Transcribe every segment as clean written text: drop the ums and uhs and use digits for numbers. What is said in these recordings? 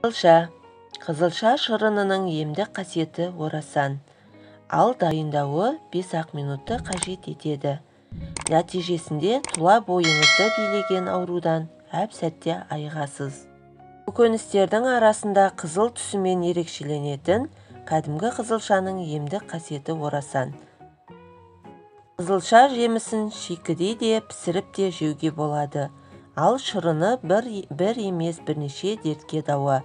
Қызылша шырынының емдік қасиеті орасан. Ал дайындауы 5-ақ минутты қажет етеді. Нәтижесінде тұла бойыңызды билеген аурудан әп-сәтте айығасыз. Көкөністердің арасында қызыл түсімен ерекшеленетін кәдімгі қызылшаның емдік қасиеті орасан. Қызылша жемісін шикідей де пісіріп те жеуге болады. Ал шырыны бір емес бірнеше дертке дауа.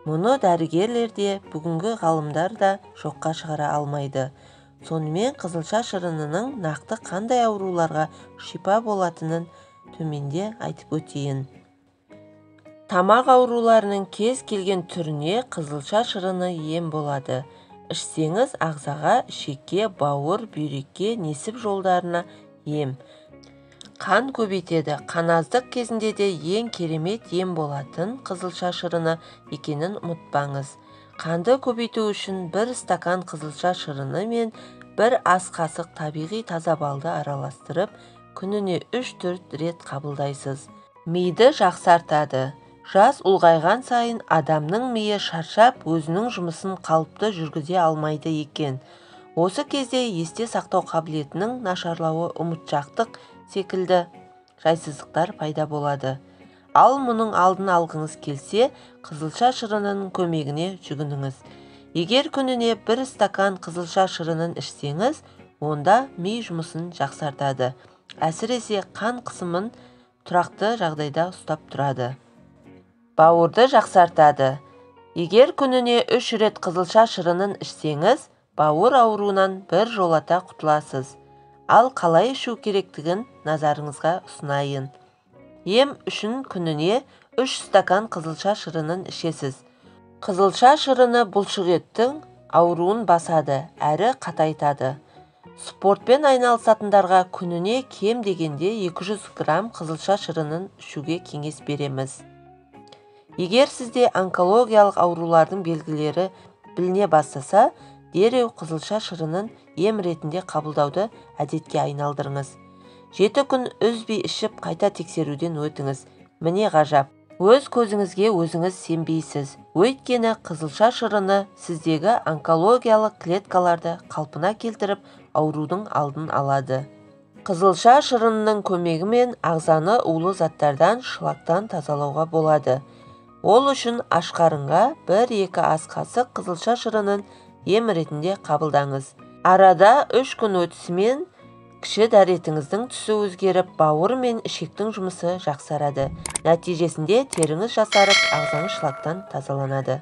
Мұны дәрігерлер де, бүгінгі ғалымдар да жоққа шығара алмайды. Сонымен қызылша шырынының нақты қандай ауруларға шипа болатынын төменде айтып өтейін. Тамақ ауруларының кез келген түріне қызылша шырыны ем болады. Ішсеңіз ағзаға, ішекке, бауыр, бүйрекке, несіп жолдарына ем. Қан көбейтеді. Қаназдық кезінде де ең керемет ем болатын қызылша шырыны екенін ұмытпаңыз. Қанды көбейту үшін 1 стакан қызылша шырыны мен 1 ас қасық табиғи таза балды араластырып, күніне 3-4 рет қабылдайсыз. Миды жақсартады. Жас ұлғайған сайын адамның миы шаршап, өзінің жұмысын қалыпты жүргізе алмайды екен. Осы кезде есте сақтау қабілетінің нашарлауы, ұмытшақтық секілді жайсыздықтар пайда болады. Ал мұның алдын алғыңыз келсе, қызылша шырынының көмегіне жүгініңіз. Егер күніне 1 стакан қызылша шырынын ішсеңіз, онда ми жұмысын жақсартады. Әсіресе қан қысымын тұрақты жағдайда ұстап тұрады. Бауырды жақсартады. Егер күніне 3 рет қызылша шырынын ішсеңіз, бауыр ауруынан бір жолата құтыласыз. Ал қалай ішу керектігін назарыңызға ұсынайын. Ем үшін күніне 3 стакан қызылша шырынын ішесіз. Қызылша шырыны бұлшықеттің ауруын басады, әрі қатайтады. Спортпен айналысатындарға күніне кем дегенде 200 грамм қызылша шырынын ішуге кеңес береміз. Егер сізде онкологиялық аурулардың белгілері біліне бастаса, дереу қызылша шырынын ем ретінде қабылдауды әдетке айналдырыңыз. 7 күн үзбей ішіп қайта тексеруден өтіңіз. Міне ғажап, өз көзіңізге өзіңіз сенбейсіз. Өйткені қызылша шырыны сіздегі онкологиялық клеткаларды қалпына келтіріп, аурудың алдын алады. Қызылша шырынының көмегімен ағзаны улы заттардан, шлактан тазалауға болады. Ол үшін аш қарынға 1-2 ас қасық қызылша шырынын ем ретінде қабылдаңыз. Арада 3 күн өтісімен кіші дәретіңіздің түсі өзгеріп, бауыр мен ішектің жұмысы жақсарады. Нәтижесінде теріңіз жасарып, ағзаңыз шлактан тазаланады.